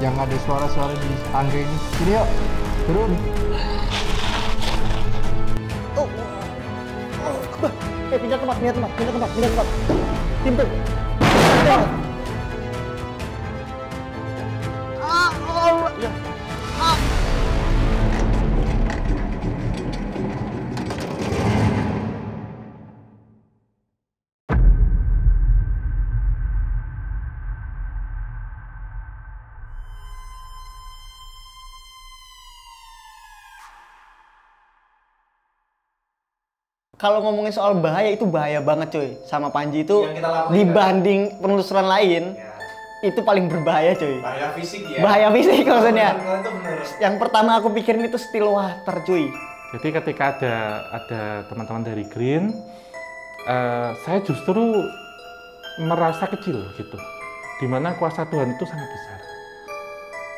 yang ada suara-suara di tangga ini. Sini yuk, turun. Pindah tempat. Pintu. Kalau ngomongin soal bahaya, itu bahaya banget cuy. Sama Panji itu dibanding penelusuran lain, itu paling berbahaya cuy. Bahaya fisik ya? Bahaya fisik maksudnya. Itu bener. Yang pertama aku pikirin itu still water cuy. Jadi ketika ada teman-teman dari Green, saya justru merasa kecil gitu. Dimana kuasa Tuhan itu sangat besar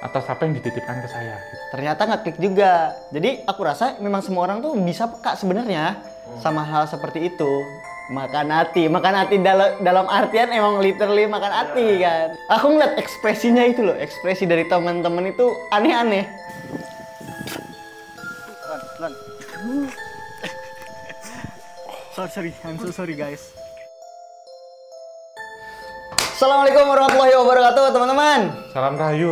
atas apa yang dititipkan ke saya. Gitu. Ternyata nggak klik juga. Jadi aku rasa memang semua orang tuh bisa peka sebenarnya sama hal seperti itu. Makan hati dalam artian emang literally makan hati kan. Aku ngeliat ekspresinya itu loh, ekspresi dari teman-teman itu aneh-aneh. Sorry, I'm so sorry guys. Assalamualaikum warahmatullahi wabarakatuh teman-teman. Salam rahayu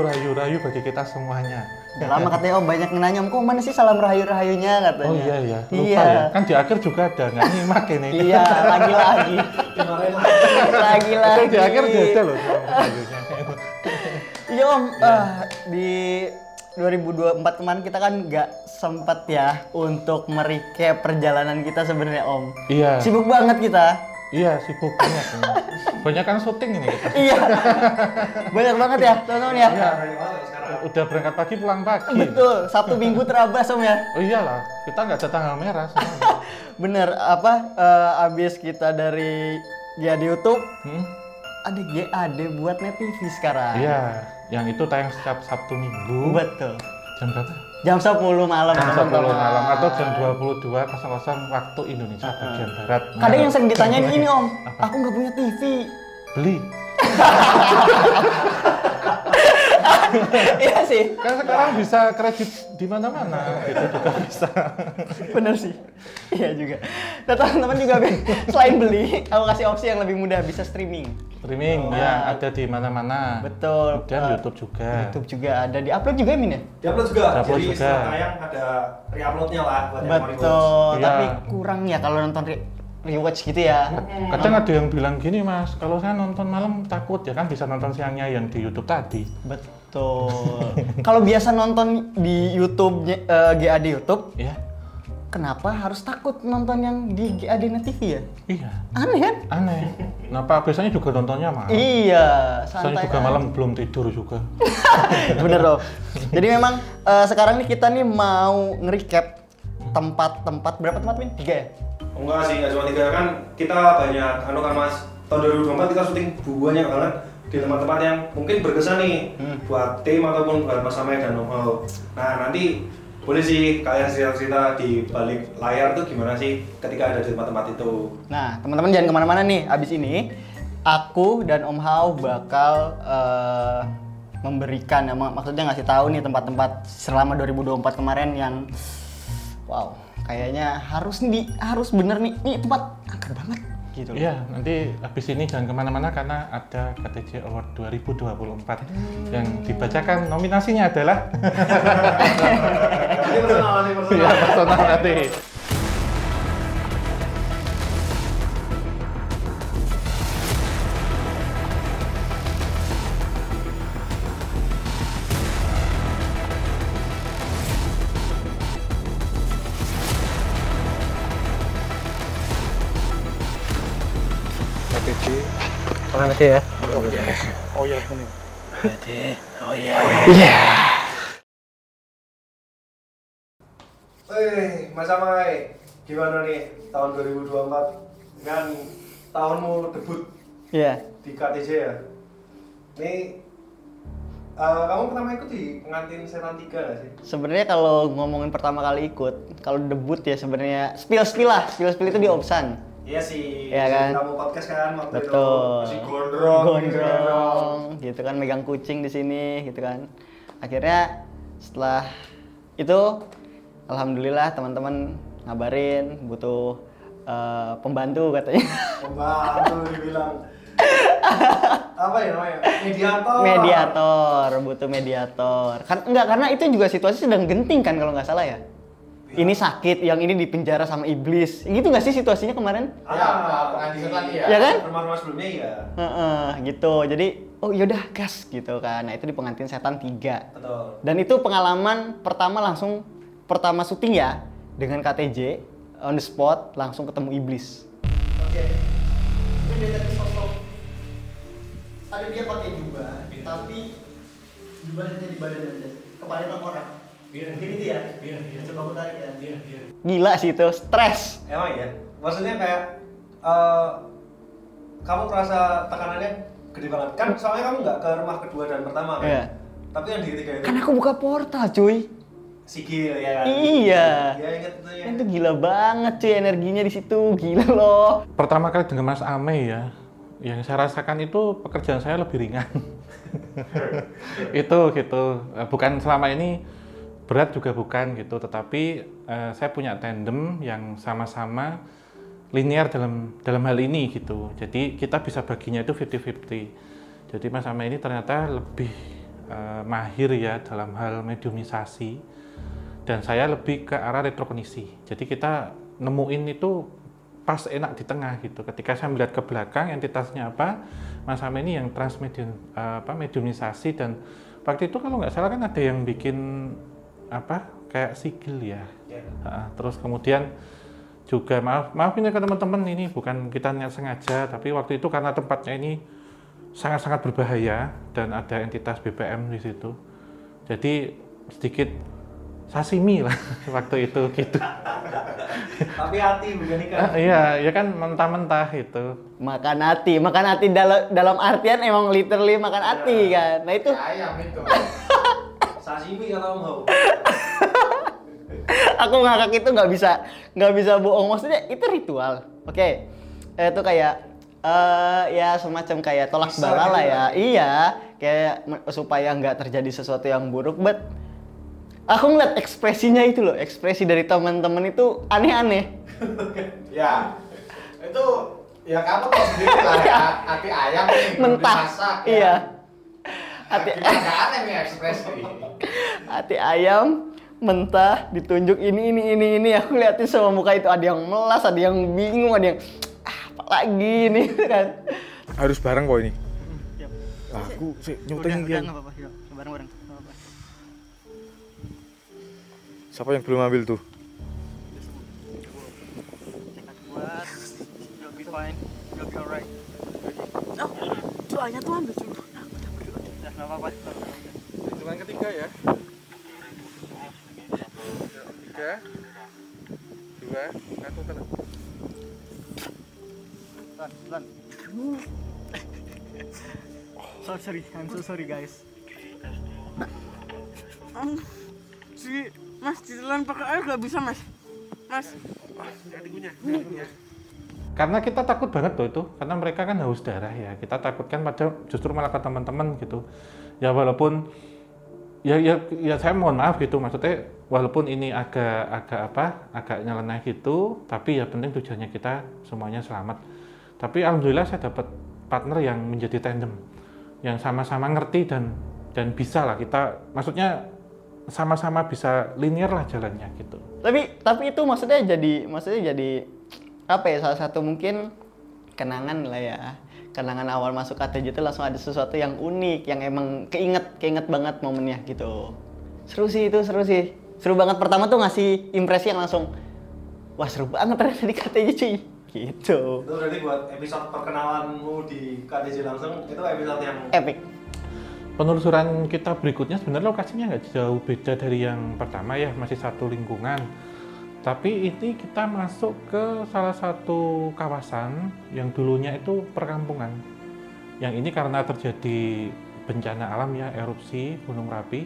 bagi kita semuanya. Udah lama katanya Om banyak yang nanya Om, kok mana sih salam rahayu-rahayunya katanya. Oh iya, lupa iya. Ya. Kan di akhir juga ada, nggak nyimak ini. Iya, lagi-lagi. Lagi-lagi. Di akhir ada loh salam rahayunya. Iya Om, di 2024 kemarin kita kan nggak sempet ya untuk merecap perjalanan kita sebenarnya Om. Iya. Sibuk banget kita. Iya, sibuk banyak. Banyak kan syuting ini kita. Iya. Banyak banget ya, teman-teman ya. Iya. Udah berangkat pagi, pulang pagi. Betul, Sabtu Minggu terabas Om ya. Oh iyalah, kita nggak ada tanggal merah. Bener, abis kita dari di YouTube, ada GAD buat Net TV sekarang. Iya, yang itu tayang setiap Sabtu Minggu. Betul. Jam berapa? Jam 10 malam. Jam 10 malam atau jam 22.00 waktu Indonesia bagian Barat. Kadang yang sering ditanyain ini Om, aku nggak punya TV. Beli. Iya sih. Kan sekarang bisa kredit di mana-mana, gitu juga bisa. Bener sih. Iya juga. Nah teman-teman juga selain beli, aku kasih opsi yang lebih mudah, bisa streaming. Streaming ya ada di mana-mana. Betul. Dan YouTube juga. YouTube juga ada, di upload juga Min ya? Di-upload juga. Di-upload Jadi juga. setelah tayang ada re-uploadnya lah buat yang mau rewatch. Betul. Iya. Tapi kurang ya kalau nonton rewatch gitu ya. Kadang ada yang bilang gini Mas, kalau saya nonton malam takut ya kan bisa nonton siangnya yang di YouTube tadi. Betul. Kalau biasa nonton di YouTube GAD YouTube, Iya. kenapa harus takut nonton yang di GAD Net TV ya? Iya. Aneh kan? Aneh. Kenapa biasanya juga nontonnya malam? Iya, Saya santai juga aja. malam belum tidur juga. Bener loh. Jadi memang sekarang nih kita nih mau nge-recap tempat-tempat, berapa tempat Min? 3 ya? Enggak sih, nggak cuma 3 kan kita banyak kan Mas. Tahun 2024 kita syuting banyak banget di tempat-tempat yang mungkin berkesan nih buat tim ataupun buat Mas Amai dan Om Hao. Nah nanti boleh sih kalian cerita-cerita di balik layar tuh gimana sih ketika ada di tempat-tempat itu. Nah, teman-teman jangan kemana-mana nih. Abis ini, aku dan Om Hao bakal memberikan, maksudnya ngasih tahu nih tempat-tempat selama 2024 kemarin yang, wow, kayaknya harus bener nih. Ini tempat angker banget. Gitu loh. Iya, nanti habis ini jangan kemana-mana karena ada KTJ Award 2024 yang dibacakan nominasinya adalah Ini personal. ya personal nanti. Mana sih ya? Oh ya, ini. Mas Amai, gimana nih tahun 2024? Kan tahunmu debut Iya. di KTJ ya? Nih, kamu pertama ikut di pengantin setan 3 nggak sih? Sebenarnya kalau ngomongin pertama kali ikut, kalau debut ya sebenarnya spill itu di Opsan. Iya sih. Iya kan? Kamu podcast kan waktu itu. Betul. Masih gondrong. Gondrong, gitu kan, megang kucing di sini, gitu kan. Akhirnya setelah itu, alhamdulillah teman-teman ngabarin butuh pembantu katanya. Pembantu dibilang. Apa ya namanya? Mediator, butuh mediator. Karena itu juga situasi sedang genting kan kalau nggak salah ya. Ini sakit, yang ini dipenjara sama iblis. Gitu nggak sih situasinya kemarin? Pengadilan lagi ya. Ya kan? Rumah-rumah sebelumnya iya. Gitu. Jadi, oh yaudah gas gitu kan. Nah itu di Pengantin Setan 3. Betul. Dan itu pengalaman pertama syuting ya. Dengan KTJ, on the spot, langsung ketemu iblis. Oke. Ini dia tadi sosok. Ada dia pakai jubah, tapi jubahnya di badan aja. Kepalanya orang. Mungkin itu ya? Iya. Coba aku tarik ya. Iya. Gila sih itu, stres. Emang ya? Maksudnya kayak kamu merasa tekanannya gede banget. Kan soalnya kamu nggak ke rumah kedua dan pertama kan? Iya. Tapi yang di ketiga itu Kan aku buka portal cuy. Sigil ya kan? Iya. Iya ingat itu ya. Itu gila banget cuy, energinya di situ, gila loh. Pertama kali dengan Mas Ame ya, yang saya rasakan itu pekerjaan saya lebih ringan. Itu gitu, bukan selama ini berat juga bukan gitu, tetapi saya punya tandem yang sama-sama linear dalam hal ini gitu. Jadi kita bisa baginya itu 50-50. Jadi Mas Ame ini ternyata lebih mahir ya dalam hal mediumisasi, dan saya lebih ke arah retrokognisi. Jadi kita nemuin itu pas enak di tengah gitu. Ketika saya melihat ke belakang entitasnya apa, Mas Ame ini yang mediumisasi, dan waktu itu kalau nggak salah kan ada yang bikin kayak sigil ya. Terus kemudian juga maaf ini ke teman-teman, ini bukan kita niat sengaja, tapi waktu itu karena tempatnya ini sangat-sangat berbahaya dan ada entitas BPM di situ. Jadi sedikit sashimi lah waktu itu gitu. Tapi hati bukan ikan. Iya, ya kan mentah-mentah itu. Makan hati dalam artian emang literally makan hati kan. Nah itu Ayam itu. Sashimi kalau mau. aku ngakak itu nggak bisa bohong, maksudnya itu ritual. Oke. Itu kayak ya semacam kayak tolak Bisa bala gitu lah ya. kan? Iya, kayak supaya nggak terjadi sesuatu yang buruk. But aku ngeliat ekspresinya itu loh, ekspresi dari teman-teman itu aneh-aneh. Ya. Itu ya kamu tahu sendiri lah ya, hati ayam nih belum Mentah. dimasak ya. Iya. Hati Agak aneh nih ekspresi. hati ayam mentah ditunjuk ini aku liatin sama muka itu, ada yang melas, ada yang bingung, ada yang apa lagi nih kan. Harus bareng kok ini. Aku sih nyuteng iki. apa-apa, yuk bareng-bareng. Siapa yang belum ambil tuh? Buat you'll be fine, you'll be alright. Doanya tuh ambil dulu. Ya enggak apa-apa. Hitungan ketiga ya. 3 2 1 telan. Lan. Sorry, I'm so sorry guys. Mas, ditelan pakai air nggak bisa, Mas. Karena kita takut banget tuh itu, karena mereka kan haus darah ya. Kita takutkan pada justru malah ke teman-teman gitu. Ya walaupun ya saya mohon maaf gitu, maksudnya walaupun ini agak nyeleneh gitu, tapi ya penting tujuannya kita semuanya selamat. Tapi alhamdulillah saya dapat partner yang menjadi tandem, yang sama-sama ngerti dan bisa lah kita, maksudnya sama-sama bisa linear lah jalannya gitu. Tapi itu maksudnya jadi apa ya, salah satu mungkin kenangan lah ya. Kenangan awal masuk KTJ itu langsung ada sesuatu yang unik, yang emang keinget banget momennya gitu. Seru sih. Seru banget, pertama tuh ngasih impresi yang langsung wah seru banget ternyata di KTJ cuy. Gitu. Itu berarti buat episode perkenalanmu di KTJ langsung, itu episode yang Epic. Penelusuran kita berikutnya sebenarnya lokasinya nggak jauh beda dari yang pertama ya, masih satu lingkungan. Tapi ini kita masuk ke salah satu kawasan yang dulunya itu perkampungan. Yang ini karena terjadi bencana alam ya, erupsi Gunung Merapi.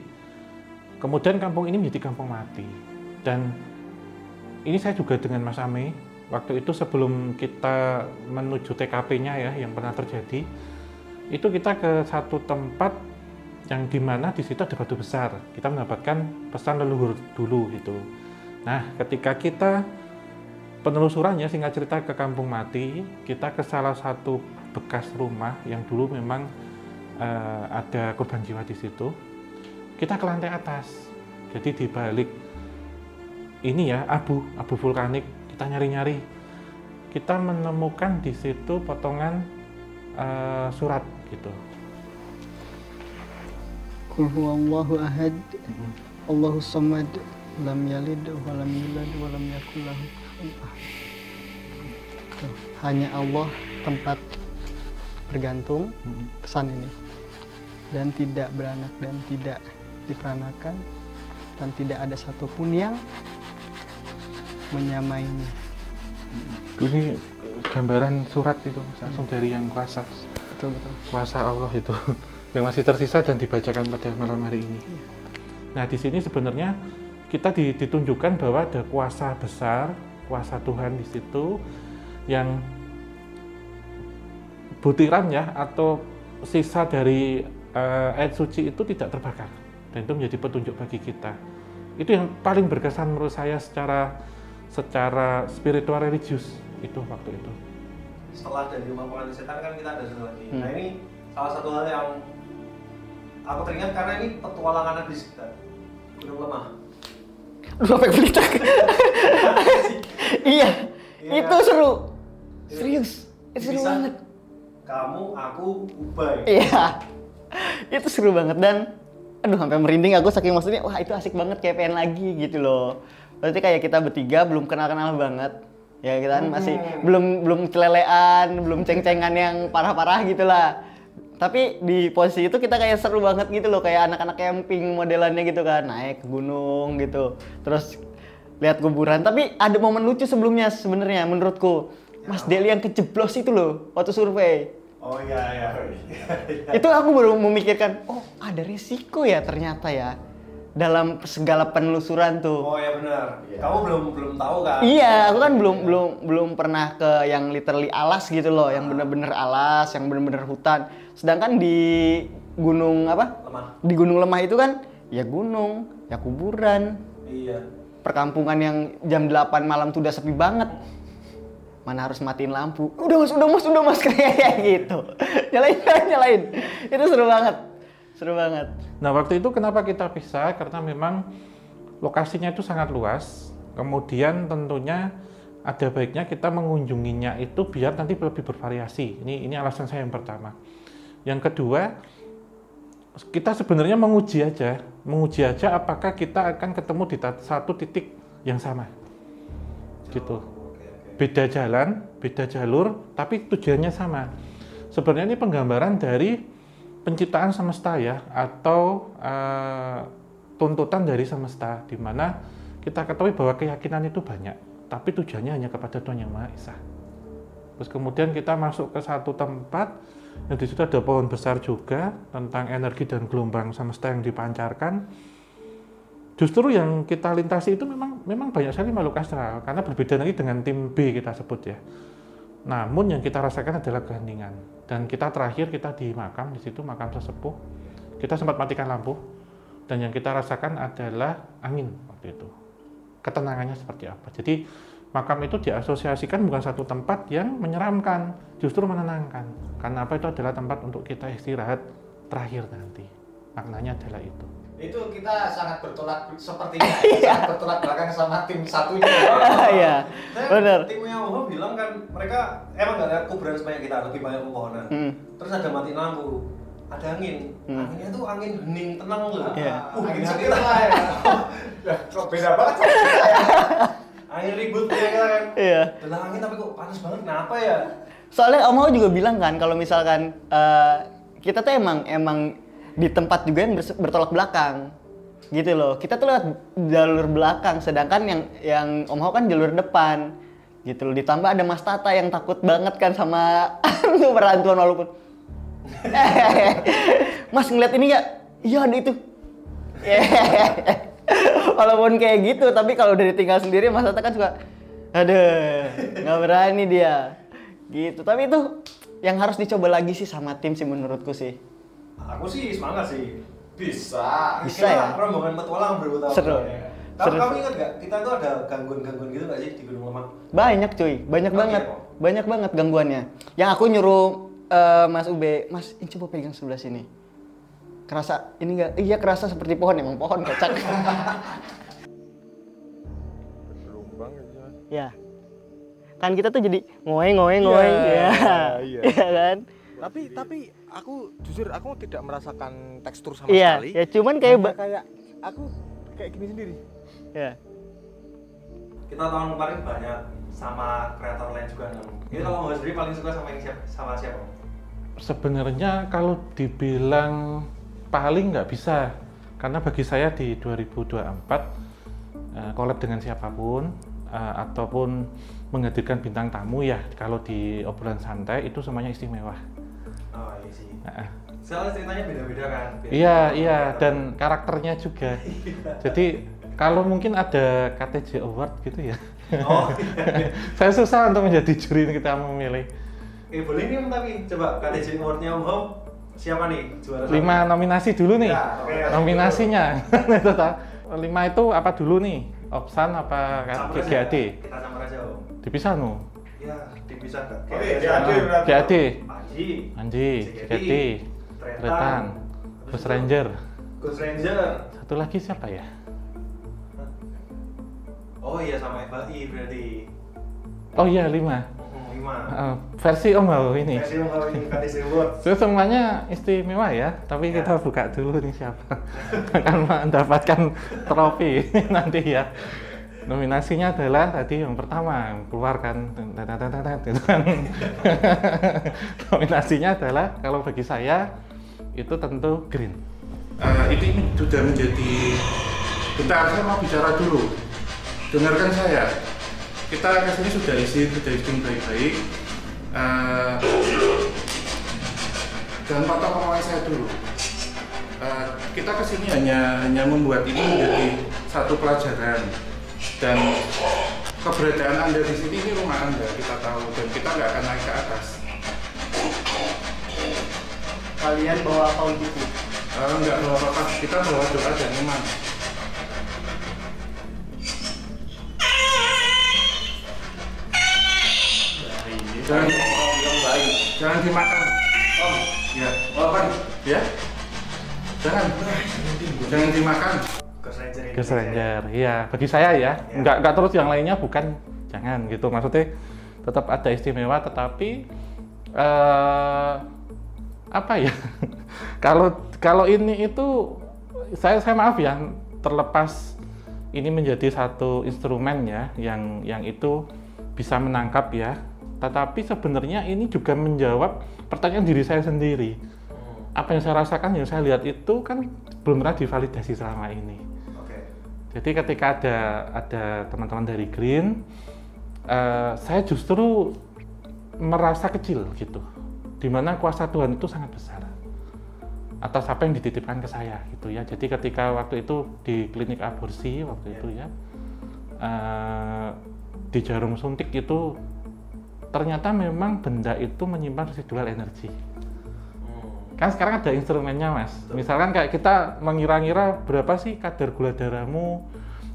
Kemudian kampung ini menjadi kampung mati. Dan ini saya juga dengan Mas Ame waktu itu sebelum kita menuju TKP-nya ya yang pernah terjadi, itu kita ke satu tempat yang dimana di situ ada batu besar. Kita mendapatkan pesan leluhur dulu gitu. Nah, ketika kita penelusurannya singkat cerita ke Kampung Mati, kita ke salah satu bekas rumah yang dulu memang ada korban jiwa di situ. Kita ke lantai atas. Jadi di balik ini ya abu vulkanik, kita nyari-nyari. Kita menemukan di situ potongan surat gitu. Qul huwallahu ahad, Allahus samad, lam yalid wa lam yulad wa lam yakul lahu kufuwan ahad. Hanya Allah tempat bergantung, pesan ini. Dan tidak beranak dan tidak diperanakan, dan tidak ada satupun yang menyamainya. Ini gambaran surat itu langsung dari yang kuasa. Betul. Kuasa Allah itu yang masih tersisa dan dibacakan pada malam hari ini. Nah, di sini sebenarnya kita ditunjukkan bahwa ada kuasa besar, kuasa Tuhan di situ yang butiran ya atau sisa dari ayat suci itu tidak terbakar, dan itu menjadi petunjuk bagi kita. Itu yang paling berkesan menurut saya secara spiritual religius itu waktu itu. Setelah dari rumah pengantin setan kan kita ada satu lagi. Nah ini salah satu hal yang aku teringat karena ini petualangan habis kita. Gunung Lemah. Lu sampai belitak. Iya, itu seru. Serius, itu seru banget. Kamu, aku, Ubay. Iya, itu seru banget dan aduh sampai merinding aku saking maksudnya wah itu asik banget kayak pengen lagi gitu loh. Berarti kayak kita bertiga belum kenal-kenal banget. Ya kita kan masih belum celelean, belum ceng-cengan yang parah-parah gitu lah. Tapi di posisi itu kita kayak seru banget gitu loh, kayak anak-anak camping modelannya gitu kan, naik ke gunung gitu. Terus lihat kuburan, tapi ada momen lucu sebelumnya sebenarnya menurutku. Mas Deli yang kejeblos itu loh waktu survei. Oh iya. Itu aku baru memikirkan, oh ada risiko ya ternyata ya dalam segala penelusuran tuh. Oh iya benar. Kamu belum tahu kan? Iya, aku kan belum pernah ke yang literally alas gitu loh, yang bener-bener alas, yang bener-bener hutan. Sedangkan di gunung apa? Lemah. Di Gunung Lemah itu kan ya gunung, ya kuburan. Iya. Perkampungan yang jam 8 malam tuh udah sepi banget. Mana harus matiin lampu. Udah mas kayak gitu. Nyalain. Itu seru banget. Nah, waktu itu kenapa kita pisah? Karena memang lokasinya itu sangat luas. Kemudian tentunya ada baiknya kita mengunjunginya itu biar nanti lebih bervariasi. Ini alasan saya yang pertama. Yang kedua, kita sebenarnya menguji aja apakah kita akan ketemu di satu titik yang sama. Gitu. Beda jalan, beda jalur, tapi tujuannya sama. Sebenarnya ini penggambaran dari penciptaan semesta ya, atau tuntutan dari semesta, di mana kita ketahui bahwa keyakinan itu banyak, tapi tujuannya hanya kepada Tuhan Yang Maha Esa. Terus kemudian kita masuk ke satu tempat, yang di situ ada pohon besar juga, tentang energi dan gelombang semesta yang dipancarkan. Justru yang kita lintasi itu memang banyak sekali makhluk astral, karena berbeda lagi dengan tim B kita sebut ya. Namun yang kita rasakan adalah keheningan. Dan kita terakhir di makam di situ, makam sesepuh. Kita sempat matikan lampu, dan yang kita rasakan adalah angin waktu itu. Ketenangannya seperti apa. Jadi makam itu diasosiasikan bukan satu tempat yang menyeramkan, justru menenangkan. Karena apa, itu adalah tempat untuk kita istirahat terakhir nanti. Maknanya adalah itu. Itu kita sangat bertolak sepertinya sangat bertolak belakang sama tim satunya. Iya, benar. Timnya Oho bilang kan mereka emang nggak ada kuburan sebanyak kita, lebih banyak pepohonan. Terus ada mati lampu, ada angin. Anginnya tuh angin hening, tenang loh. Angin sekitar lah ya. Kok beda banget sama kita ya. Angin ribut ya kan. Iya. Dalam angin tapi kok panas banget, kenapa ya? Soalnya Om Ho juga bilang kan kalau misalkan kita tuh emang di tempat juga yang bertolak belakang gitu loh. Kita tuh lewat jalur belakang, sedangkan yang Om Ho kan jalur depan gitu loh. Ditambah ada Mas Tata yang takut banget kan sama tuh perantuan walaupun Mas ngeliat ini ya? Iya ada itu. Walaupun kayak gitu, tapi kalau udah ditinggal sendiri Mas Tata kan suka Aduh, nggak berani dia. Gitu. Tapi itu yang harus dicoba lagi sih sama tim sih menurutku sih. Aku sih semangat sih. Bisa. Bisa Kita ya? rombongan petualang berbuta. Seru. Tapi Seru. kamu ingat gak? Kita tuh ada gangguan-gangguan gitu gak sih di Gunung Lemang? Banyak cuy, banyak Oh, banget. iya, Banyak banget gangguannya. Yang aku nyuruh Mas Ube, Mas ini coba pegang sebelah sini. Kerasa ini enggak? Iya kerasa seperti pohon, emang pohon kocak. Gelombang aja. Ya. Kan kita tuh jadi ngoeng. Ya. Iya. Iya kan? Tapi aku jujur aku tidak merasakan tekstur sama Iya, sekali. ya cuman kayak Hanya kayak aku kayak gini sendiri. ya. Kita tahun kemarin banyak sama kreator lain juga kan. Ini kalau mau sendiri paling suka sama yang sama siapa? Sebenarnya kalau dibilang paling nggak bisa, karena bagi saya di 2024 collab dengan siapapun ataupun menghadirkan bintang tamu ya kalau di obrolan santai itu semuanya istimewa. Oh iya sih. Nah, Soalnya ceritanya beda-beda kan. iya dan karakternya juga. Jadi kalau mungkin ada KTJ Award gitu ya. Oh iya. Saya susah untuk menjadi juri kita memilih. Boleh nih Om, tapi coba KTJ Award-nya Om siapa nih juara? 5 nominasi dulu nih. Ya, oke. Nominasinya. Itu tak. 5 itu apa dulu nih? Opsan apa Campur aja. GAD? Kita campur aja Om. Dipisah no. Ya, dipisah kan. Oke, GAD berarti. GAD, Panji, Anji, JKT, GAD, Tretan, Ghost Ranger. Ghost Ranger. Satu lagi siapa ya? Oh iya sama FLI berarti. Oh iya 5. 5. Versi Om Hao ini. Versi Om Hao ini KTJ Award. Itu semuanya istimewa ya, tapi Ya. kita buka dulu nih siapa akan mendapatkan trofi nanti ya. Nominasinya adalah tadi yang pertama keluarkan itu kan. Nominasinya adalah kalau bagi saya itu tentu Green. Ini sudah menjadi, saya mau bicara dulu, dengarkan saya. Kita kesini sudah izin baik-baik. Jangan patah omongan saya dulu. Kita kesini hanya membuat ini menjadi satu pelajaran, dan keberadaan Anda di sini ini rumah Anda, kita tahu, dan kita nggak akan naik ke atas. Kalian bawa apa untuk itu? Nggak bawa apa-apa, kita bawa doa dan iman. Jangan dimakan. Oh, ya. Apa? Ya. Jangan dimakan. Ghost Ranger ini. Ghost Ranger, iya bagi saya ya, nggak terus yang lainnya bukan jangan gitu, maksudnya tetap ada istimewa, tetapi apa ya? kalau ini itu saya maaf ya, terlepas ini menjadi satu instrumen ya, yang itu bisa menangkap ya, tetapi sebenarnya ini juga menjawab pertanyaan diri saya sendiri. Apa yang saya rasakan, yang saya lihat itu kan belum pernah divalidasi selama ini. Oke. Jadi ketika ada teman-teman dari Green, saya justru merasa kecil gitu, dimana kuasa Tuhan itu sangat besar atas apa yang dititipkan ke saya gitu ya. Jadi ketika waktu itu di klinik aborsi waktu itu ya, di jarum suntik itu ternyata memang benda itu menyimpan residual energi. Kan sekarang ada instrumennya Mas. Misalkan kayak kita mengira-ngira berapa sih kadar gula darahmu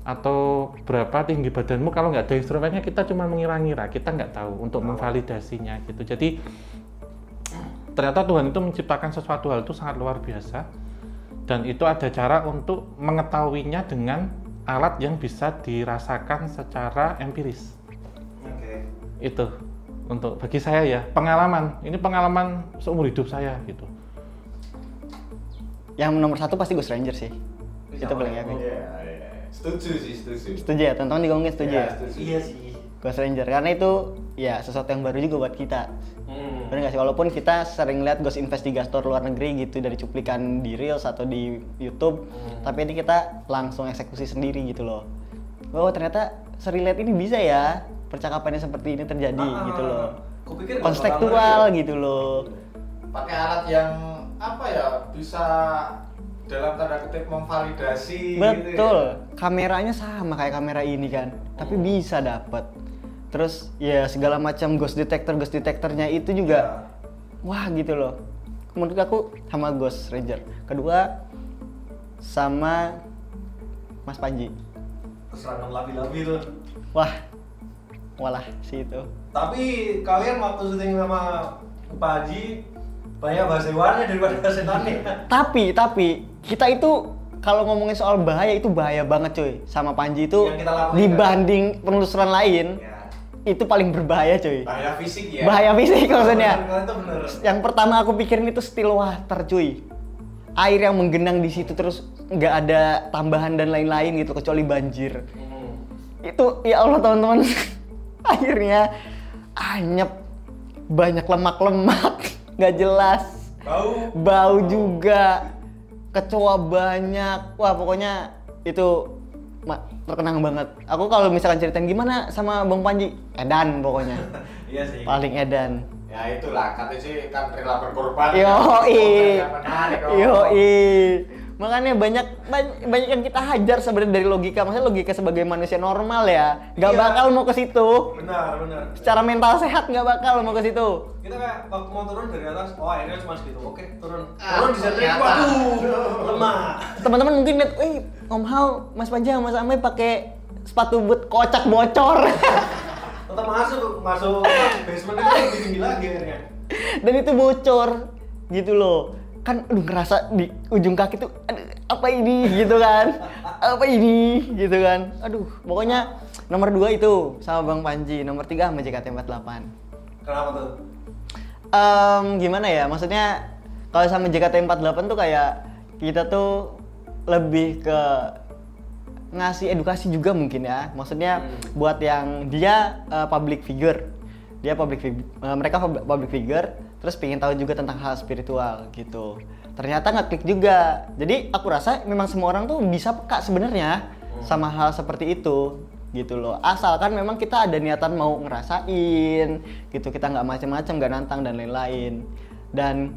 atau berapa tinggi badanmu, kalau nggak ada instrumennya kita cuma mengira-ngira, kita nggak tahu untuk memvalidasinya gitu. Jadi ternyata Tuhan itu menciptakan sesuatu hal itu sangat luar biasa, dan itu ada cara untuk mengetahuinya dengan alat yang bisa dirasakan secara empiris. Oke. Itu untuk bagi saya ya, pengalaman. Ini pengalaman seumur hidup saya gitu. Yang nomor 1 pasti Ghost Ranger sih. Itu paling yakin. Iya. Setuju sih, setuju. Setuju ya, teman-teman digomongin setuju ya? Setuju. Iya sih. Ghost Ranger, karena itu ya sesuatu yang baru juga buat kita. Bener nggak sih? Walaupun kita sering lihat Ghost Investigator luar negeri gitu dari cuplikan di Reels atau di YouTube, tapi ini kita langsung eksekusi sendiri gitu loh. Oh ternyata serelate ini bisa ya, percakapannya seperti ini terjadi gitu loh. Kupikir Konstekstual gitu loh. Pakai alat yang apa ya, bisa dalam tanda kutip memvalidasi Betul, gitu ya. kameranya sama kayak kamera ini kan, tapi bisa dapet. Terus ya segala macam ghost detectornya itu juga wah gitu loh. Menurut aku sama Ghost Ranger. Kedua sama Mas Panji. Keserangan labi-labi tuh. Wah, walah si itu. Tapi kalian waktu syuting sama Pak Haji banyak bahasa hewannya daripada setannya. Tapi kita itu kalau ngomongin soal bahaya itu bahaya banget cuy. Sama Panji itu Yang kita lakuin, dibanding penelusuran lain Ya. itu paling berbahaya cuy. Bahaya fisik ya. Bahaya fisik maksudnya. Kalian tuh bener. Yang pertama aku pikirin itu still water cuy. Air yang menggenang di situ terus nggak ada tambahan dan lain-lain gitu kecuali banjir. Itu ya Allah teman-teman. Akhirnya anyep, banyak lemak-lemak, nggak jelas. Bau juga, kecoa banyak. Wah pokoknya itu terkenang banget. Aku kalau misalkan ceritain gimana sama Bang Panji, edan pokoknya. Iya sih. Paling edan. Ya itulah, katanya sih kan rela berkorban. Yoi. Menarik. Yoi. Makanya banyak yang kita hajar sebenarnya dari logika. Maksudnya logika sebagai manusia normal ya, nggak bakal mau ke situ. Benar. Secara mental sehat nggak bakal mau ke situ. Kita kayak waktu mau turun dari atas, oh airnya cuma segitu. Oke, turun di sana. Waduh, lemah. Teman-teman mungkin lihat, Om Hao, Mas Panji sama Mas Amai pakai sepatu boot kocak bocor. Tetap masuk basement itu lebih tinggi lagi airnya. Dan itu bocor gitu loh. Kan ngerasa di ujung kaki tuh apa ini gitu kan. Apa ini gitu kan. Aduh, pokoknya nomor 2 itu sama Bang Panji, nomor 3 sama JKT48. Kenapa tuh? Gimana ya? Maksudnya kalau sama JKT48 tuh kayak kita tuh lebih ke ngasih edukasi juga mungkin ya. Maksudnya buat yang dia public figure. Mereka public figure terus pengen tahu juga tentang hal spiritual gitu. Ternyata ngeklik juga. Jadi aku rasa memang semua orang tuh bisa peka sebenarnya sama hal seperti itu gitu loh. Asalkan memang kita ada niatan mau ngerasain gitu, kita nggak macam-macam, nggak nantang dan lain-lain. Dan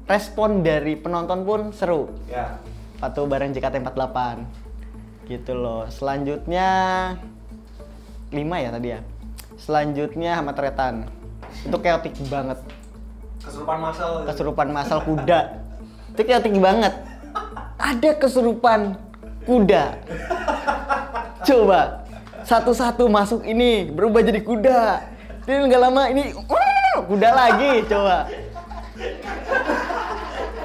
respon dari penonton pun seru. Ya. Waktu bareng JKT48 gitu loh. Selanjutnya 5 ya tadi ya. Selanjutnya sama Tretan. Itu chaotic banget. Kesurupan masal kuda. Itu chaotic banget. Ada kesurupan kuda. Coba satu-satu masuk ini berubah jadi kuda. Jadi nggak lama ini kuda lagi. Coba.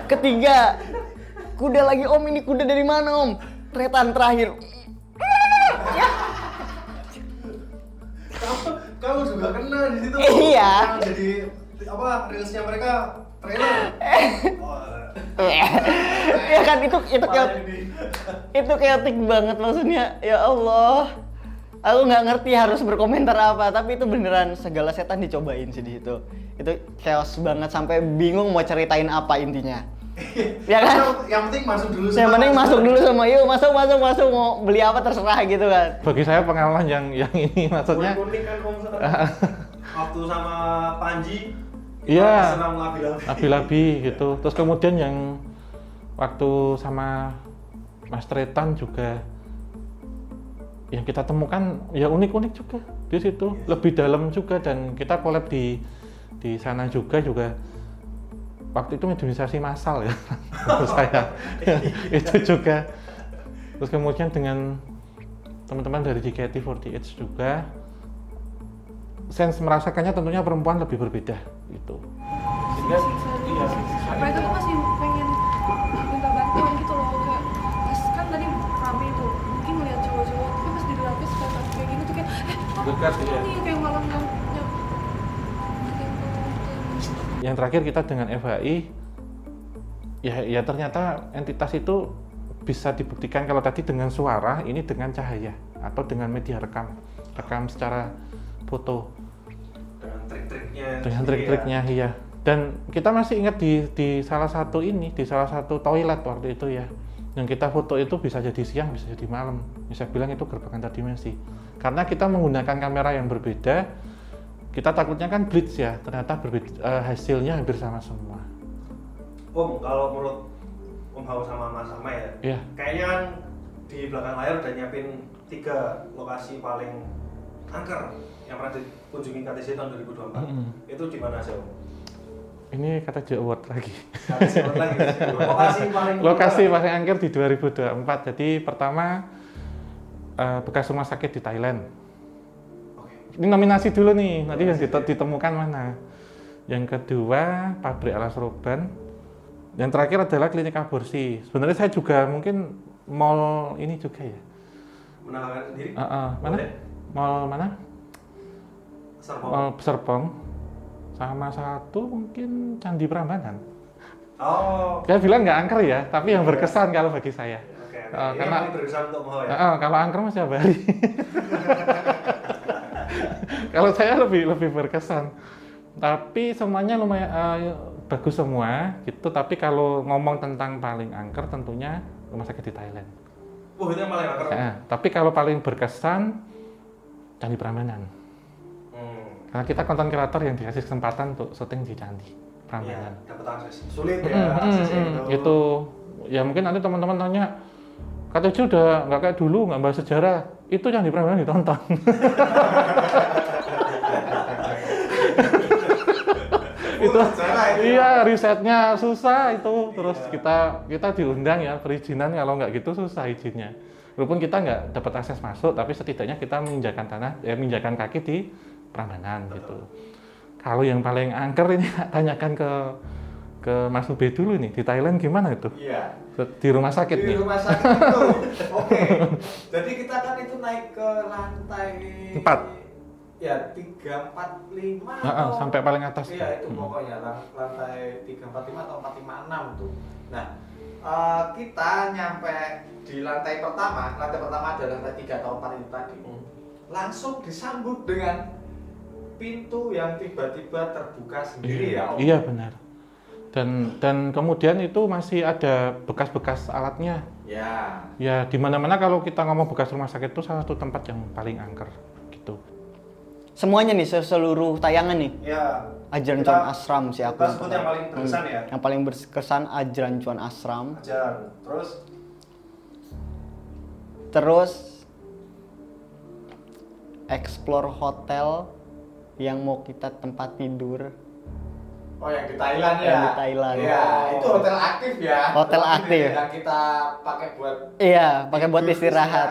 Ketiga, kuda lagi. Om, ini kuda dari mana Om? Tretan terakhir. Ya. Kamu juga kena di situ. Iya. Jadi apa reelsnya mereka trailer. Ya kan itu chaotic banget maksudnya. Ya Allah. Aku nggak ngerti harus berkomentar apa, tapi itu beneran segala setan dicobain sih di situ. Itu chaos banget sampai bingung mau ceritain apa intinya. Ya kan? Yang penting masuk dulu. Yang penting masuk dulu sama yuk, masuk mau beli apa terserah gitu kan. Bagi saya pengalaman yang ini maksudnya Unik kan waktu sama Panji. iya, Senam labi-labi gitu. Terus kemudian yang waktu sama Mas Tretan juga yang kita temukan ya unik-unik juga di situ, lebih dalam juga. Dan kita collab di sana juga waktu itu mediumisasi massal ya menurut saya. Itu juga. Terus kemudian dengan teman-teman dari JKT48 juga sense merasakannya tentunya perempuan lebih berbeda gitu. Sehingga iya. Apa itu masih pengen minta bantuan gitu loh, kayak pas kan tadi rame itu mungkin ngeliat cowok-cowok tapi pas di lapis kayak gini tuh kayak Dekat, iya. Nih kayak malam Yang terakhir kita dengan FHI ya ternyata entitas itu bisa dibuktikan kalau tadi dengan suara, ini dengan cahaya atau dengan media rekam secara foto dengan trik-triknya iya. Dan kita masih ingat di salah satu toilet waktu itu ya, yang kita foto itu bisa jadi siang bisa jadi malam, bisa bilang itu gerbang antar dimensi karena kita menggunakan kamera yang berbeda. Kita takutnya kan blitz ya, ternyata hasilnya hampir sama semua. Om, kalau menurut Om Hao sama Mas Ama ya, kayaknya kan di belakang layar udah nyiapin 3 lokasi paling angker yang pernah dikunjungi KTC tahun 2024 itu di mana aja Om? Ini kata Award lagi. KTC Award lagi. Lokasi paling angker di 2024. Jadi pertama bekas rumah sakit di Thailand. Ini nominasi dulu nih, nanti yang ditemukan mana. Yang kedua, pabrik alas roban. Yang terakhir adalah klinik aborsi. Sebenarnya saya juga mungkin mall ini juga ya. Menawarkan sendiri? Mana? Mall mana? Serpong. Mall Serpong. Sama satu mungkin Candi Prambanan. Oh. Saya bilang nggak angker ya, tapi yang berkesan kalau bagi saya. Oke. Karena yang berkesan untuk Mo ya? kalau angker masih Bali. Kalau saya lebih berkesan. Tapi semuanya lumayan bagus semua gitu. Tapi kalau ngomong tentang paling angker tentunya rumah sakit di Thailand. Oh, itu yang paling angker. Tapi kalau paling berkesan Candi Prambanan. Karena kita konten kreator yang dikasih kesempatan untuk syuting di Candi Prambanan. Iya, dapat akses. Sulit ya aksesnya itu. Ya mungkin nanti teman-teman tanya, KTC udah nggak kayak dulu, nggak bahas sejarah. Itu Candi Prambanan ditonton. Itu iya, risetnya susah itu. Terus kita diundang ya, perizinan kalau nggak gitu susah izinnya. Walaupun kita nggak dapat akses masuk, tapi setidaknya kita menginjakan kaki di Prambanan gitu. Kalau yang paling angker ini tanyakan ke Mas Ube dulu nih, di Thailand gimana itu? Iya. Di rumah sakit nih. Di rumah sakit itu. Oke. Jadi kita kan itu naik ke lantai 4. Ya 3, 4, 5 atau sampai paling atas. Iya itu pokoknya lantai 3, 4, 5 atau 4, 5, 6 tuh. Nah kita nyampe di lantai pertama adalah lantai 3 atau 4 itu tadi. Langsung disambut dengan pintu yang tiba-tiba terbuka sendiri ya Om. Iya benar. Dan kemudian itu masih ada bekas-bekas alatnya. Ya. Ya di mana-mana kalau kita ngomong bekas rumah sakit itu salah satu tempat yang paling angker gitu. Semuanya nih, seluruh tayangan nih. Ya. Ajaran Cuan Asram sih aku. Kita sebut yang paling berkesan ya. Yang paling berkesan Ajaran Cuan Asram. Terus explore hotel yang mau kita tempat tidur. Oh yang di Thailand ya? Yang di Thailand. Iya, itu hotel aktif ya? Hotel aktif. Yang kita pakai buat buat istirahat.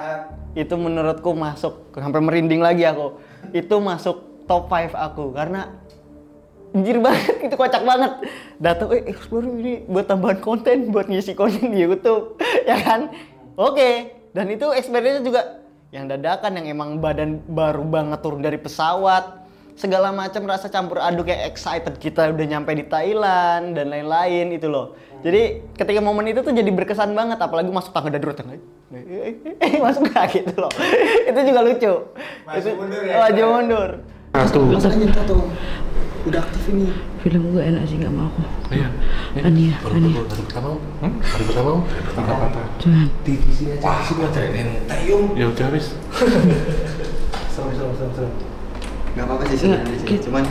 Itu menurutku masuk, sampai merinding lagi aku. Itu masuk top 5 aku, karena anjir banget, itu kocak banget. Datang, explore ini buat tambahan konten, buat ngisi konten di YouTube, ya kan? Oke. Dan itu experience juga yang dadakan, yang emang badan baru banget turun dari pesawat. Segala macam rasa campur aduk, kayak excited kita udah nyampe di Thailand dan lain-lain itu loh. Jadi ketika momen itu tuh jadi berkesan banget, apalagi masuk tangga darurat masuk kayak gitu loh. Itu juga lucu. Maju mundur ya. Maju mundur. Masalahnya tuh udah aktif ini. Film gue enak sih, nggak mau aku. Iya. Ania. Hari pertama Jangan. di sini aja. Di sini aja. Tayung. Ya udah wis. Seru. Gak apa-apa sih sebenarnya sih, cuman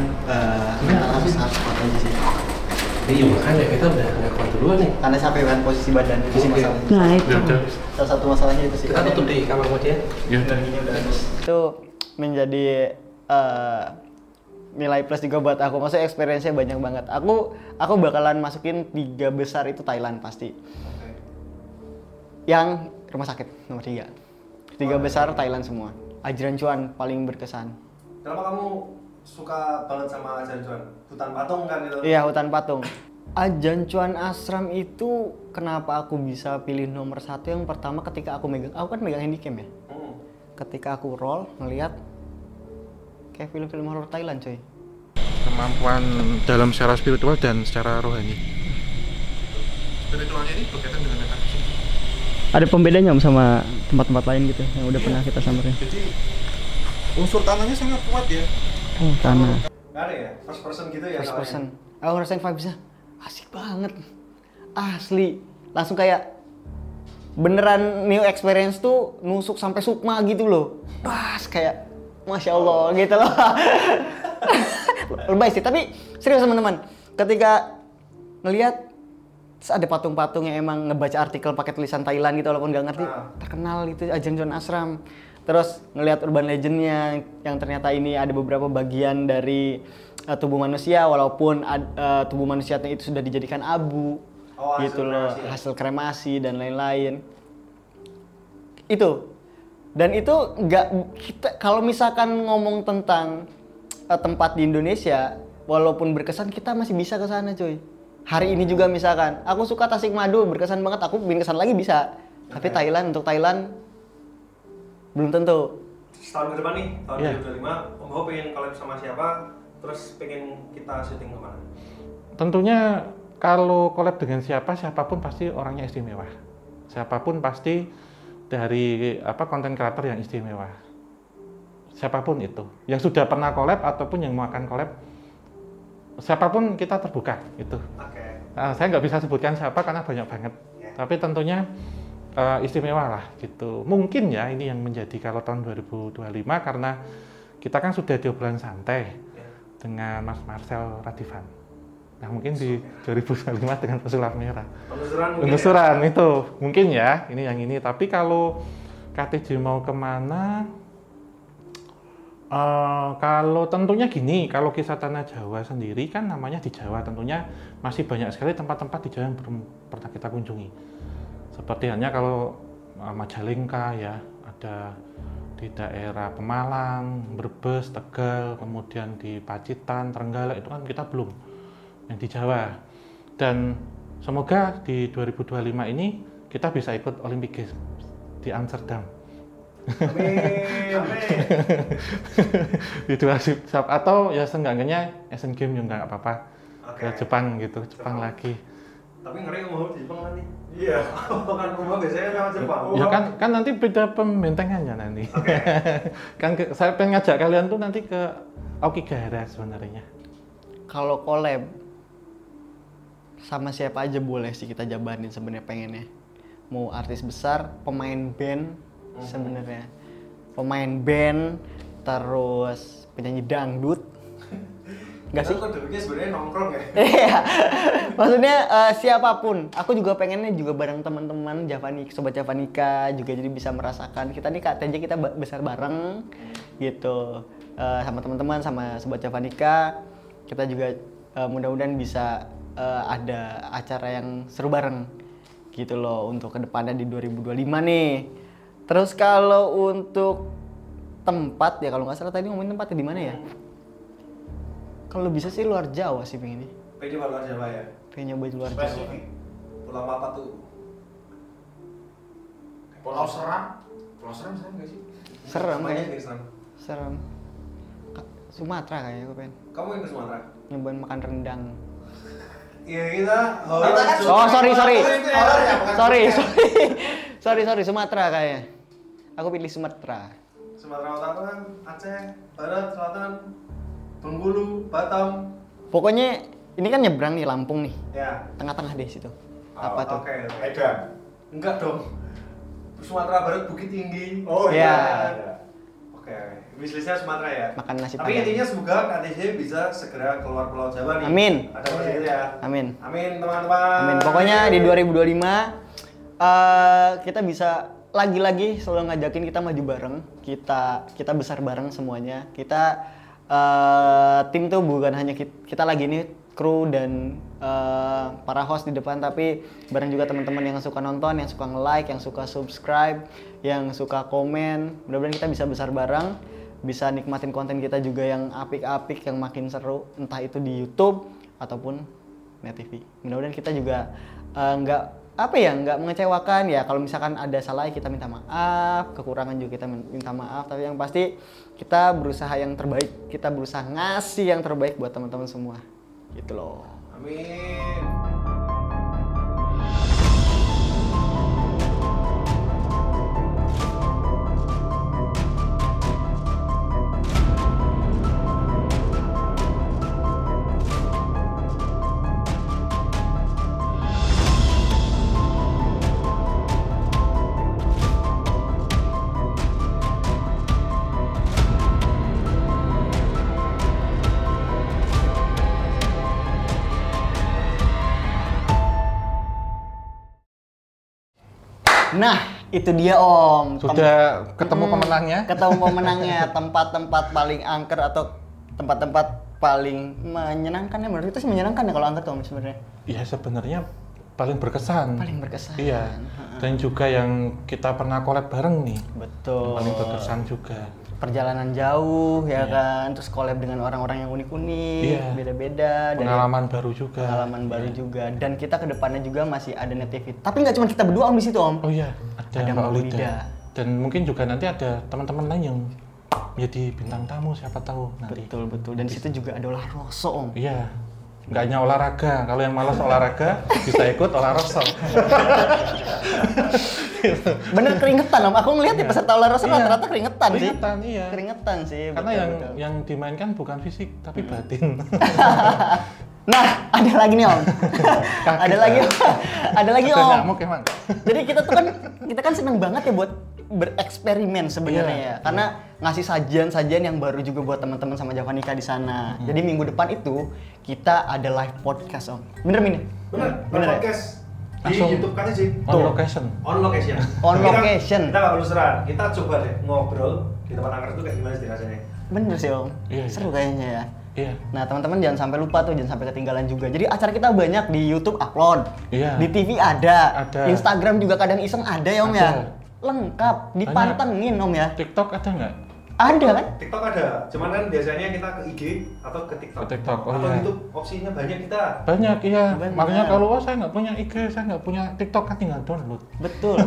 harus kuat aja sih. Iya makanya kita udah nggak kuat duluan nih. Karena sampai kan posisi badan itu sih masalahnya. Nah itu. Ya udah. Salah satu masalahnya itu sih. Kita tutup di kamar kemudian. Ya udah. Ini udah habis. Itu menjadi nilai plus juga buat aku. Maksudnya experience-nya banyak banget. Aku bakalan masukin 3 besar itu Thailand pasti. Yang rumah sakit nomor 3. 3 besar Thailand semua. Ajaran Cuan paling berkesan. Kenapa kamu suka banget sama Ajaran Cuan? Hutan patung kan itu? Iya, hutan patung. Ajaran Cuan Asram itu kenapa aku bisa pilih nomor 1? Yang pertama ketika aku kan megang handycam ya. Ketika aku roll ngelihat kayak film-film horor Thailand coy. Kemampuan dalam secara spiritual dan secara rohani. Spiritualnya ini berkaitan dengan metafisik. Ada pembedanya sama tempat-tempat lain gitu yang udah pernah kita samperin. Jadi unsur tanahnya sangat kuat ya. Oh, tanah. Nggak ada ya? First person gitu ya? First person. Aku ngerasain vibes-nya asik banget. Asli. Langsung kayak beneran new experience tuh nusuk sampai sukma gitu loh. Pas kayak Masya Allah gitu loh. Lebay sih, tapi serius teman-teman. Ketika ngelihat ada patung-patung yang emang ngebaca artikel pakai tulisan Thailand gitu walaupun nggak ngerti, terkenal itu Ajaran Cuan Asram. terus ngelihat urban legendnya yang ternyata ini ada beberapa bagian dari tubuh manusia, walaupun tubuh manusianya itu sudah dijadikan abu, gitu loh, hasil kremasi dan lain-lain. Itu. Dan itu nggak, kita kalau misalkan ngomong tentang tempat di Indonesia, walaupun berkesan, kita masih bisa ke sana, cuy. Hari ini juga misalkan, aku suka Tasikmadu, berkesan banget, aku bikin kesan lagi bisa. Tapi Thailand, untuk Thailand belum tentu. Setahun ke depan nih, tahun 2025, Om Ho pengen collab sama siapa? Terus pengen kita syuting kemana? Tentunya kalau collab dengan siapapun pasti orangnya istimewa. Siapapun pasti dari konten kreator yang istimewa. Siapapun itu, yang sudah pernah collab ataupun yang mau akan collab, siapapun kita terbuka itu. Saya nggak bisa sebutkan siapa karena banyak banget. Tapi tentunya istimewa lah gitu. Mungkin ya ini yang menjadi kalau tahun 2025 karena kita kan sudah di obrolan santai dengan Mas Marcel Radivan. Nah mungkin di 2025 dengan pesulap merah. Penelusuran ya? Itu mungkin ya ini yang ini. Tapi kalau KTJ mau kemana? Kalau tentunya gini, kalau kisah tanah Jawa sendiri kan namanya di Jawa, tentunya masih banyak sekali tempat-tempat di Jawa yang belum pernah kita kunjungi. Seperti halnya kalau Majalengka ya, ada di daerah Pemalang, Brebes, Tegal, kemudian di Pacitan, Trenggalek, itu kan kita belum yang di Jawa. Dan semoga di 2025 ini kita bisa ikut Olympic Games di Amsterdam. Amin. Di dua atau ya seenggaknya Asian Games juga nggak apa-apa. Ke Jepang gitu, Jepang lagi. Tapi ngeri mau di Jepang nanti. Iya. Kan rumah biasanya sama Jepang. Ya kan nanti beda pembentengannya nanti. Kan saya pengen ngajak kalian tuh nanti ke Aokigahara sebenarnya. Kalau collab sama siapa aja boleh sih kita jabanin sebenarnya pengennya. Mau artis besar, pemain band sebenarnya. Pemain band, terus penyanyi dangdut. Enggak sih? Kok dulunya sebenarnya nongkrong ya? Iya. Maksudnya siapapun. Aku juga pengennya juga bareng teman-teman Sobat Javanika juga, jadi bisa merasakan kita nih KTJ kita besar bareng gitu. Sama teman-teman, sama Sobat Javanika. Kita juga mudah-mudahan bisa ada acara yang seru bareng gitu loh untuk kedepannya di 2025 nih. Terus kalau untuk tempat ya, kalau nggak salah tadi ngomongin tempatnya di mana ya? Kalau bisa sih luar Jawa sih pengennya. Pengen nyoba luar Jawa ya? Pengen nyoba luar Jawa. Pulau apa tuh? Pulau Seram? Pulau Seram serem nggak sih? Serem kayaknya. Serem. Sumatera kayaknya aku pengen. Kamu yang ke Sumatera? Nyobain makan rendang. Iya kita. Oh sorry Sumatera kayaknya. Aku pilih Sumatera. Sumatera Utara, Aceh, Barat, Selatan, Bengkulu, Batam. Pokoknya ini kan nyebrang nih Lampung nih. Ya. Tengah-tengah deh situ. Apa tuh? Oke. Medan. Enggak dong. Sumatera Barat Bukit Tinggi. Oh iya. Oke. Wishlistnya Sumatera ya. Makan nasi Tapi padang. intinya semoga KTJ bisa segera keluar Pulau Jawa nih. Amin. Ada berhasil ya. Amin. Amin teman-teman. Amin. Pokoknya di 2025 kita bisa lagi-lagi selalu ngajakin kita maju bareng, kita besar bareng semuanya. Kita tim tuh bukan hanya kita lagi ini kru dan para host di depan, tapi bareng juga teman-teman yang suka nonton, yang suka nge-like, yang suka subscribe, yang suka komen. Mudah-mudahan kita bisa besar bareng, bisa nikmatin konten kita juga yang apik-apik, yang makin seru, entah itu di YouTube ataupun Net TV. Mudah-mudahan kita juga nggak mengecewakan ya. Kalau misalkan ada salah kita minta maaf, kekurangan juga kita minta maaf, tapi yang pasti kita berusaha yang terbaik, kita berusaha ngasih yang terbaik buat teman-teman semua gitu loh. Amin. Nah, Itu dia Om. Sudah ketemu pemenangnya? Ketemu pemenangnya, tempat-tempat paling angker atau tempat-tempat paling menyenangkan ya, menurut itu sih menyenangkan ya kalau angker tuh Om sebenarnya. Iya sebenarnya paling berkesan. Paling berkesan. Iya. Dan juga yang kita pernah collab bareng nih. Betul. Paling berkesan juga. Perjalanan jauh ya kan, terus collab dengan orang-orang yang unik-unik, beda-beda. Pengalaman baru juga. Pengalaman baru juga. Dan kita kedepannya juga masih ada Nativity. Tapi nggak cuma kita berdua Om di situ Om. Oh iya, ada Mbak Olida. Dan mungkin juga nanti ada teman-teman lain yang jadi bintang tamu, siapa tahu nanti. Betul. Dan di situ juga ada olahraga Om. Iya. Nggak hanya olahraga, kalau yang malas olahraga bisa ikut olahraga. Bener keringetan Om, aku ngeliat di peserta olahraga rata-rata keringetan sih. Iya. Keringetan sih. Karena yang dimainkan bukan fisik tapi batin. Nah, ada lagi nih Om. ada lagi Om. Nyamuk emang. Jadi kita kan seneng banget ya buat bereksperimen sebenarnya ya. Karena ngasih sajian-sajian yang baru juga buat teman-teman sama Javanika di sana. Jadi minggu depan itu kita ada live podcast Om. Bener Min? Bener podcast. Di Langsung YouTube kan sih. On location. On location. Kita nggak perlu serah. Kita coba deh ngobrol di tempat angker itu kayak gimana sih rasanya. Bener sih Om. Iya. Seru kayaknya ya. Iya. Nah teman-teman jangan sampai lupa tuh, jangan sampai ketinggalan juga. Jadi acara kita banyak di YouTube upload, di TV ada, Instagram juga kadang iseng ada ya Om ya. Lengkap, dipantengin Om ya. TikTok ada nggak? Ada kan? TikTok ada, cuman kan biasanya kita ke IG atau ke TikTok. Atau YouTube opsinya banyak kita. Banyak iya. Makanya kalau saya nggak punya IG, saya nggak punya TikTok kan tinggal download. Betul.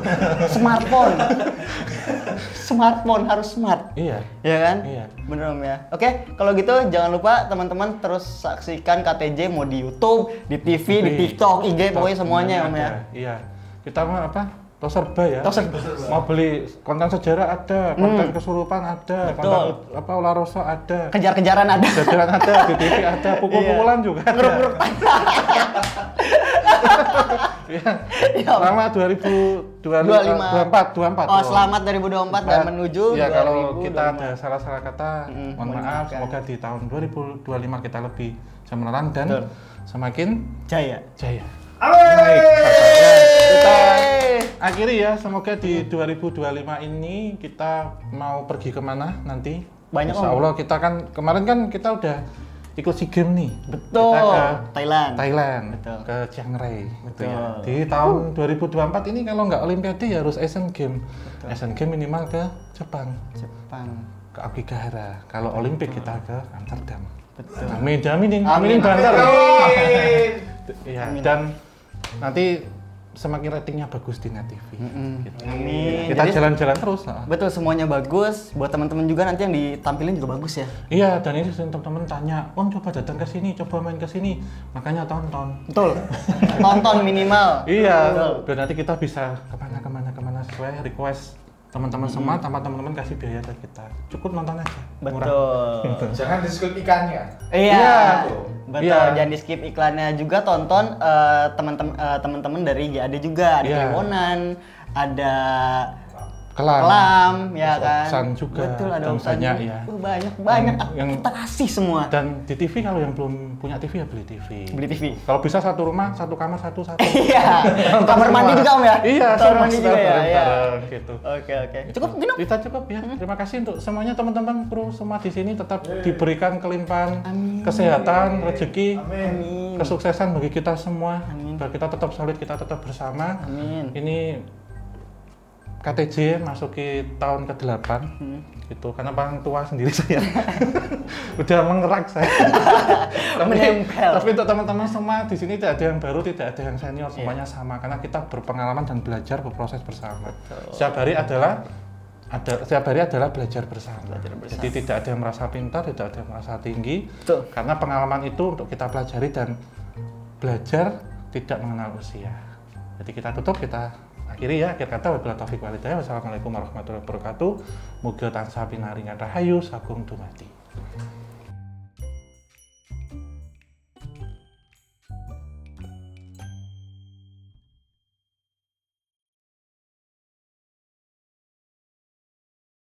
Smartphone harus smart. Iya. Ya kan? Iya. Bener Om ya. Oke, kalau gitu jangan lupa teman-teman terus saksikan KTJ mau di YouTube, di TV, di TikTok, IG, pokoknya semuanya Om ya. Iya. Kita mah apa? Toserba ya. Toserba. Mau beli konten sejarah ada, konten kesurupan ada, konten apa olahraga ada. Kejar-kejaran ada. Kejar-kejaran ada, di TV ada, pukul-pukulan juga ada. Iya. Selamat 2024. Oh, selamat 2024 dan menuju 2025. Ya kalau kita ada salah-salah kata, mohon maaf. Semoga di tahun 2025 kita lebih cemerlang dan semakin jaya. Amin. Kita akhiri ya, semoga di 2025 ini kita mau pergi kemana nanti. Banyak Insya Allah kita kan kemarin kan kita udah ikut SEA Games nih. Betul. Kita ke Thailand. Betul. Ke Chiang Rai. Betul. Gitu ya. Di tahun 2024 ini kalau nggak Olimpiade ya harus Asian Games. Betul. Asian Games minimal ke Jepang. Ke Akigahara. Kalau Olimpik kita ke Amsterdam. Betul. Aminin banter. Ya, dan nanti semakin ratingnya bagus di Net TV. Gitu. Amin. Kita jalan-jalan terus. Betul, semuanya bagus. Buat teman-teman juga nanti yang ditampilin juga bagus ya. Iya, dan ini teman-teman tanya, "Om coba datang ke sini, coba main ke sini." Makanya tonton. Betul. Tonton minimal. Iya. Dan nanti kita bisa kemana sesuai request teman-teman semua, tanpa teman-teman kasih biaya ke kita. Cukup nonton aja. Betul. Jangan di-skip ikannya. Iya. Betul. Jangan di-skip iklannya juga, tonton teman-teman dari GAD juga, ada Kliwonan, ada Kelam, ya kan? Oksan juga. Betul, ada Oksan banyak juga. ya. Banyak yang kita kasih semua. Dan di TV kalau yang belum punya TV ya beli TV. Beli TV. Kalau bisa satu rumah, satu kamar, satu. Iya. Kamar mandi juga Om ya? Iya, kamar mandi juga ya. Iya. Gitu. Oke. Cukup mungkin Om? Kita cukup ya. Terima kasih untuk semuanya teman-teman kru semua di sini, tetap diberikan kelimpahan kesehatan, rezeki, kesuksesan bagi kita semua. Biar kita tetap solid, kita tetap bersama. Amin. Ini KTJ masuki tahun ke-8 gitu, karena paling tua sendiri saya. Udah mengerak saya. Tapi untuk teman-teman semua di sini tidak ada yang baru, tidak ada yang senior, semuanya sama karena kita berpengalaman dan belajar berproses bersama. Setiap hari adalah belajar bersama. Jadi tidak ada yang merasa pintar, tidak ada yang merasa tinggi. Betul. Karena pengalaman itu untuk kita pelajari dan belajar tidak mengenal usia. Jadi kita tutup, kita akhiri ya, akhir kata wabillahi taufiq wal hidayah. Wassalamualaikum warahmatullahi wabarakatuh. Muga tansah pinaringan rahayu sagung dumadi.